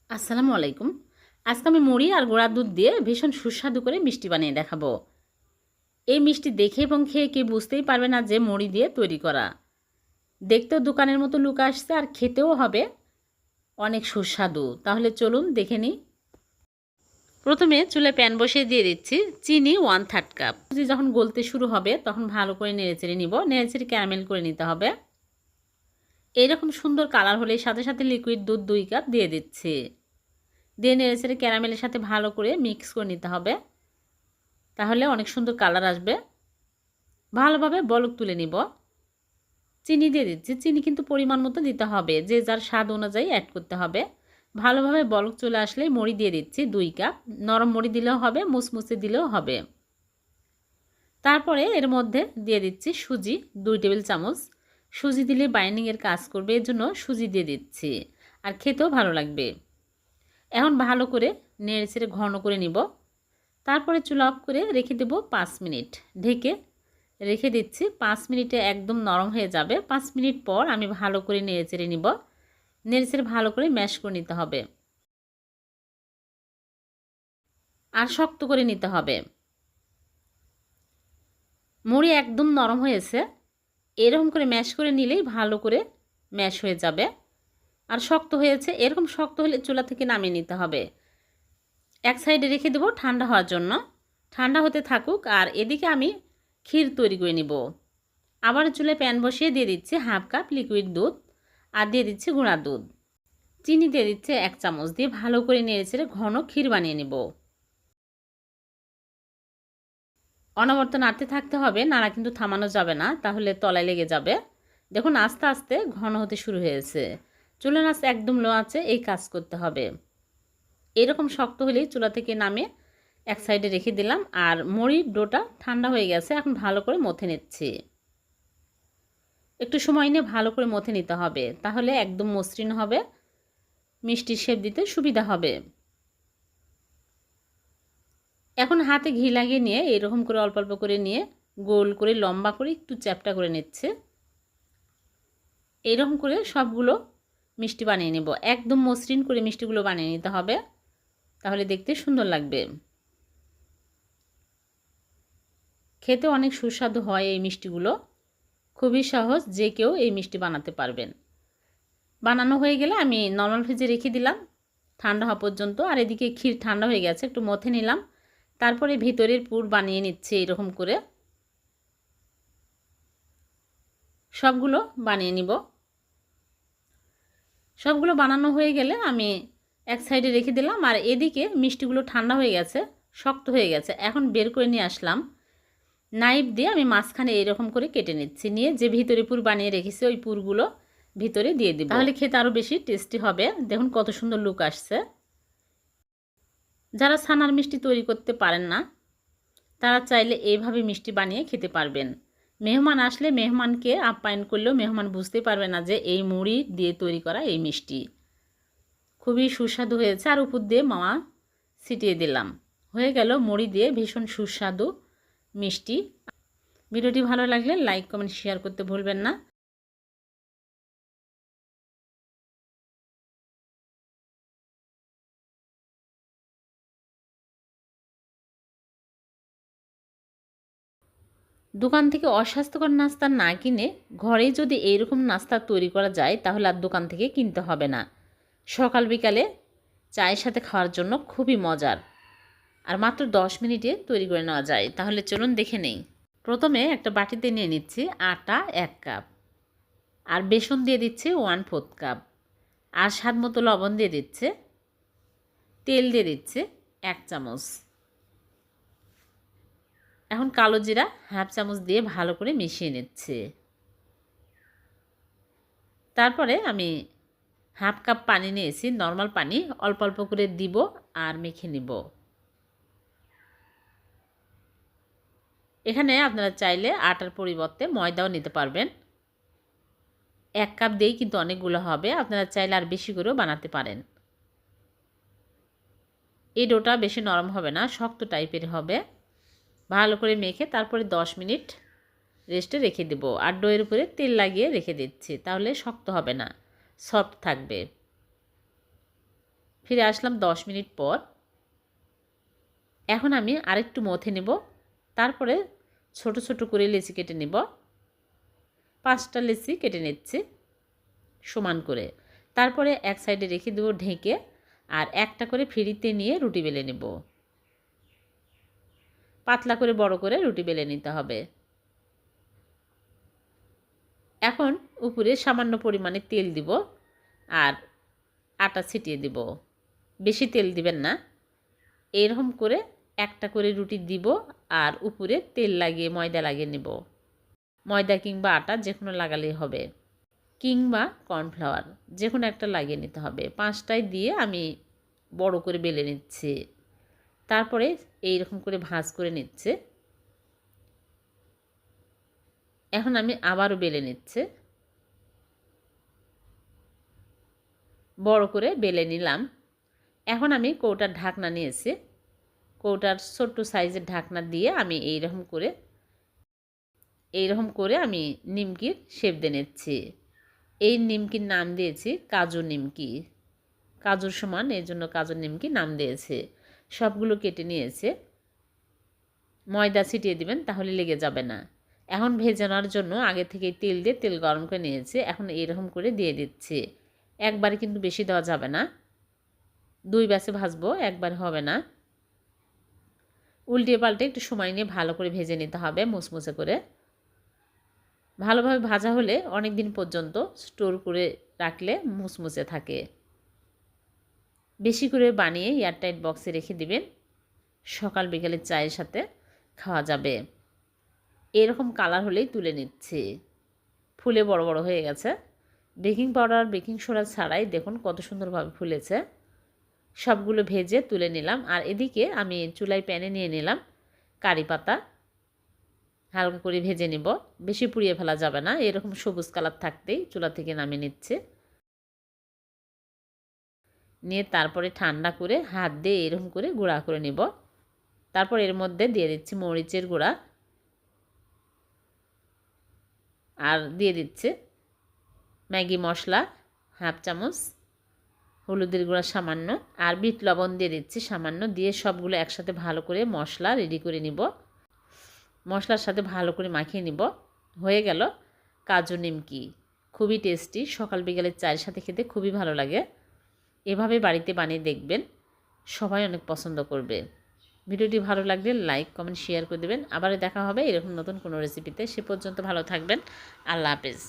আসসালামু আলাইকুম। আজকে আমি মুড়ি আর গুঁড়ার দুধ দিয়ে ভীষণ সুস্বাদু করে মিষ্টি বানিয়ে দেখাবো। এই মিষ্টি দেখে এবং খেয়ে কেউ বুঝতেই পারবে না যে মুড়ি দিয়ে তৈরি করা। দেখতেও দোকানের মতো লুক আসছে আর খেতেও হবে অনেক সুস্বাদু। তাহলে চলুন দেখে নিই। প্রথমে চুলায় প্যান বসিয়ে দিয়ে দিচ্ছি চিনি 1/3 কাপ। যখন গলতে শুরু হবে তখন ভালো করে নেড়েচেড়ে নিব। নেড়েচেড়ে ক্যারামেল করে নিতে হবে। এইরকম সুন্দর কালার হলে সাথে সাথে লিকুইড দুধ 2 কাপ দিয়ে দিচ্ছি। দিয়ে নেড়েচেড়ে ক্যারামেলের সাথে ভালো করে মিক্স করে নিতে হবে। তাহলে অনেক সুন্দর কালার আসবে। ভালোভাবে বলক তুলে নিব। চিনি দিয়ে দিচ্ছি। চিনি কিন্তু পরিমাণ মতো দিতে হবে, যে যার স্বাদ অনুযায়ী অ্যাড করতে হবে। ভালোভাবে বলক চলে আসলেই মুড়ি দিয়ে দিচ্ছি 2 কাপ। নরম মুড়ি দিলেও হবে, মুচমুচে দিলেও হবে। তারপরে এর মধ্যে দিয়ে দিচ্ছি সুজি 2 টেবিল চামচ। সুজি দিলে বাইন্ডিংয়ের কাজ করবে, এর জন্য সুজি দিয়ে দিচ্ছি। আর খেতেও ভালো লাগবে। এখন ভালো করে নেড়েচেড়ে ঘন করে নিব। তারপরে চুলা অফ করে রেখে দেব 5 মিনিট। ঢেকে রেখে দিচ্ছি। 5 মিনিটে একদম নরম হয়ে যাবে। 5 মিনিট পর আমি ভালো করে নেড়েচেড়ে নিব। নেড়েচেড়ে ভালো করে ম্যাশ করে নিতে হবে। আর শক্ত করে নিতে হবে। মুড়ি একদম নরম হয়েছে। এরকম করে ম্যাশ করে নিলেই ভালো করে ম্যাশ হয়ে যাবে। আর শক্ত হয়েছে, এরকম শক্ত হলে চুলা থেকে নামিয়ে নিতে হবে। এক সাইডে রেখে দেব ঠান্ডা হওয়ার জন্য। ঠান্ডা হতে থাকুক আর এদিকে আমি ক্ষীর তৈরি করে নিব। আবার চুলায় প্যান বসিয়ে দিয়ে দিচ্ছি 1/2 কাপ লিকুইড দুধ আর দিয়ে দিচ্ছি গুঁড়া দুধ। চিনি দিয়ে দিচ্ছে 1 চামচ। দিয়ে ভালো করে নেড়েচেড়ে ঘন ক্ষীর বানিয়ে নেব। অনবরত নাড়তে থাকতে হবে, নাড়া কিন্তু থামানো যাবে না, তাহলে তলায় লেগে যাবে। দেখুন আস্তে আস্তে ঘন হতে শুরু হয়েছে। চুলার আঁচ একদম লো আছে, এই কাজ করতে হবে। এরকম শক্ত হলেই চুলা থেকে নামে এক সাইডে রেখে দিলাম। আর মুড়ির ডোটা ঠান্ডা হয়ে গেছে, এখন ভালো করে মথে নিচ্ছি। একটু সময় নিয়ে ভালো করে মথে নিতে হবে, তাহলে একদম মসৃণ হবে, মিষ্টির শেপ দিতে সুবিধা হবে। এখন হাতে ঘি লাগিয়ে নিয়ে এরকম করে অল্প অল্প করে নিয়ে গোল করে লম্বা করে একটু চ্যাপ্টা করে নিচ্ছে। এরকম করে সবগুলো মিষ্টি বানিয়ে নেব। একদম মসৃণ করে মিষ্টিগুলো বানিয়ে নিতে হবে, তাহলে দেখতে সুন্দর লাগবে। খেতে অনেক সুস্বাদু হয় এই মিষ্টিগুলো। খুবই সহজ, যে কেউ এই মিষ্টি বানাতে পারবেন। বানানো হয়ে গেলে আমি নরমাল ফ্রিজে রেখে দিলাম ঠান্ডা হওয়া পর্যন্ত। আর এদিকে ক্ষীর ঠান্ডা হয়ে গেছে, একটু মথে নিলাম। তারপরে ভিতরের পুর বানিয়ে নিচ্ছে এরকম করে। সবগুলো বানিয়ে নিব। সবগুলো বানানো হয়ে গেলে আমি এক সাইডে রেখে দিলাম। আর এদিকে মিষ্টিগুলো ঠান্ডা হয়ে গেছে, শক্ত হয়ে গেছে। এখন বের করে নিয়ে আসলাম। নাইফ দিয়ে আমি মাঝখানে এরকম করে কেটে নিচ্ছি। নিয়ে যে ভিতরে পুর বানিয়ে রেখেছি ওই পুরগুলো ভিতরে দিয়ে দিব, তাহলে খেতে আরও বেশি টেস্টি হবে। দেখুন কত সুন্দর লুক আসছে। যারা ছানার মিষ্টি তৈরি করতে পারেন না, তারা চাইলে এইভাবে মিষ্টি বানিয়ে খেতে পারবেন। মেহমান আসলে মেহমানকে আপ্যায়ন করলেও মেহমান বুঝতে পারবে না যে এই মুড়ি দিয়ে তৈরি করা এই মিষ্টি। খুবই সুস্বাদু হয়েছে। আর উপর দিয়ে মাওয়া ছিটিয়ে দিলাম। হয়ে গেল মুড়ি দিয়ে ভীষণ সুস্বাদু মিষ্টি। ভিডিওটি ভালো লাগলে লাইক কমেন্ট শেয়ার করতে ভুলবেন না। দোকান থেকে অস্বাস্থ্যকর নাস্তা না কিনে ঘরেই যদি এইরকম নাস্তা তৈরি করা যায়, তাহলে আর দোকান থেকে কিনতে হবে না। সকাল বিকালে চায়ের সাথে খাওয়ার জন্য খুবই মজার। আর মাত্র 10 মিনিটে তৈরি করে নেওয়া যায়। তাহলে চলুন দেখে নেই। প্রথমে একটা বাটিতে নিয়ে নিচ্ছি আটা 1 কাপ। আর বেসন দিয়ে দিচ্ছি 1/4 কাপ। আর স্বাদ মতো লবণ দিয়ে দিচ্ছে। তেল দিয়ে দিচ্ছে 1 চামচ। এখন কালো জিরা 1/2 চামচ দিয়ে ভালো করে মিশিয়ে নিচ্ছে। তারপরে আমি 1/2 কাপ পানি নিয়েছি, নর্মাল পানি, অল্প অল্প করে দিব আর মেখে নিব। এখানে আপনারা চাইলে আটার পরিবর্তে ময়দাও নিতে পারবেন। 1 কাপ দিয়েই কিন্তু অনেকগুলো হবে, আপনারা চাইলে আর বেশি করেও বানাতে পারেন। এই ডোটা বেশি নরম হবে না, শক্ত টাইপের হবে। ভালো করে মেখে তারপরে 10 মিনিট রেস্টে রেখে দেব। আর ডোয়ের উপরে তেল লাগিয়ে রেখে দিচ্ছি, তাহলে শক্ত হবে না, সফট থাকবে। ফিরে আসলাম 10 মিনিট পর। এখন আমি আরেকটু মথে নেব, তারপরে ছোট ছোট করে লেচি কেটে নেব। 5টা লেচি কেটে নিচ্ছি সমান করে। তারপরে এক সাইডে রেখে দেবো ঢেকে, আর একটা করে ফিরিতে নিয়ে রুটি বেলে নেব। পাতলা করে বড় করে রুটি বেলে নিতে হবে। এখন উপরে সামান্য পরিমাণে তেল দিব আর আটা ছিটিয়ে দিব। বেশি তেল দিবেন না। এরকম করে একটা করে রুটি দিব আর উপরে তেল লাগিয়ে ময়দা লাগিয়ে নেব। ময়দা কিংবা আটা যে কোনো লাগালেই হবে, কিংবা কর্নফ্লাওয়ার যে কোনো একটা লাগিয়ে নিতে হবে। 5টায় দিয়ে আমি বড় করে বেলে নিচ্ছি। তারপরে এইরকম করে ভাঁজ করে নিচ্ছে। এখন আমি আবারও বেলে নিচ্ছে। বড় করে বেলে নিলাম। এখন আমি কৌটার ঢাকনা নিয়েছি। কৌটার ছোট্ট সাইজের ঢাকনা দিয়ে আমি এইরকম করে আমি নিমকির শেপ দিয়ে নিচ্ছি। এই নিমকির নাম দিয়েছি কাজু নিমকি। কাজুর সমান, এই জন্য কাজু নিমকি নাম দিয়েছে। সবগুলো কেটে নিয়েছে। ময়দা ছিটিয়ে দিবেন, তাহলে লেগে যাবে না। এখন ভেজানোর জন্য আগে থেকে তেল দিয়ে তেল গরম করে নিয়েছে। এখন এইরকম করে দিয়ে দিচ্ছি। একবারে কিন্তু বেশি দেওয়া যাবে না, 2 ব্যাচে ভাজবো, একবার হবে না। উল্টিয়ে পাল্টে একটু সময় নিয়ে ভালো করে ভেজে নিতে হবে, মুচমুচে করে। ভালোভাবে ভাজা হলে অনেক দিন পর্যন্ত স্টোর করে রাখলে মুচমুচে থাকে। বেশি করে বানিয়ে এয়ারটাইট বক্সে রেখে দিবেন। সকাল বিকালে চায়ের সাথে খাওয়া যাবে। এরকম কালার হলেই তুলে নিচ্ছি। ফুলে বড় বড় হয়ে গেছে। বেকিং পাউডার বেকিং সোডা ছাড়াই দেখুন কত সুন্দরভাবে ফুলেছে। সবগুলো ভেজে তুলে নিলাম। আর এদিকে আমি চুলায় প্যানে নিয়ে নিলাম কারি পাতা। হালকা করে ভেজে নিব, বেশি পুড়িয়ে ফেলা যাবে না। এরকম সবুজ কালার থাকতেই চুলা থেকে নামিয়ে নিচ্ছে। নিয়ে তারপরে ঠান্ডা করে হাত দিয়ে এরকম করে গুঁড়া করে নিব। তারপর এর মধ্যে দিয়ে দিচ্ছি মরিচের গুঁড়া, আর দিয়ে দিচ্ছে ম্যাগি মশলা হাফ চামচ, হলুদের গুঁড়া সামান্য, আর বিট লবণ দিয়ে দিচ্ছি সামান্য। দিয়ে সবগুলো একসাথে ভালো করে মশলা রেডি করে নিব। মশলার সাথে ভালো করে মাখিয়ে নিব। হয়ে গেল কাজু নিমকি। খুবই টেস্টি, সকাল বিকালের চায়ের সাথে খেতে খুবই ভালো লাগে। এভাবে বাড়িতে বানিয়ে দেখবেন, সবাই অনেক পছন্দ করবে। ভিডিওটি ভালো লাগলে লাইক কমেন্ট শেয়ার করে দেবেন। আবার দেখা হবে এরকম নতুন কোনো রেসিপিতে। সে পর্যন্ত ভালো থাকবেন। আল্লাহ হাফেজ।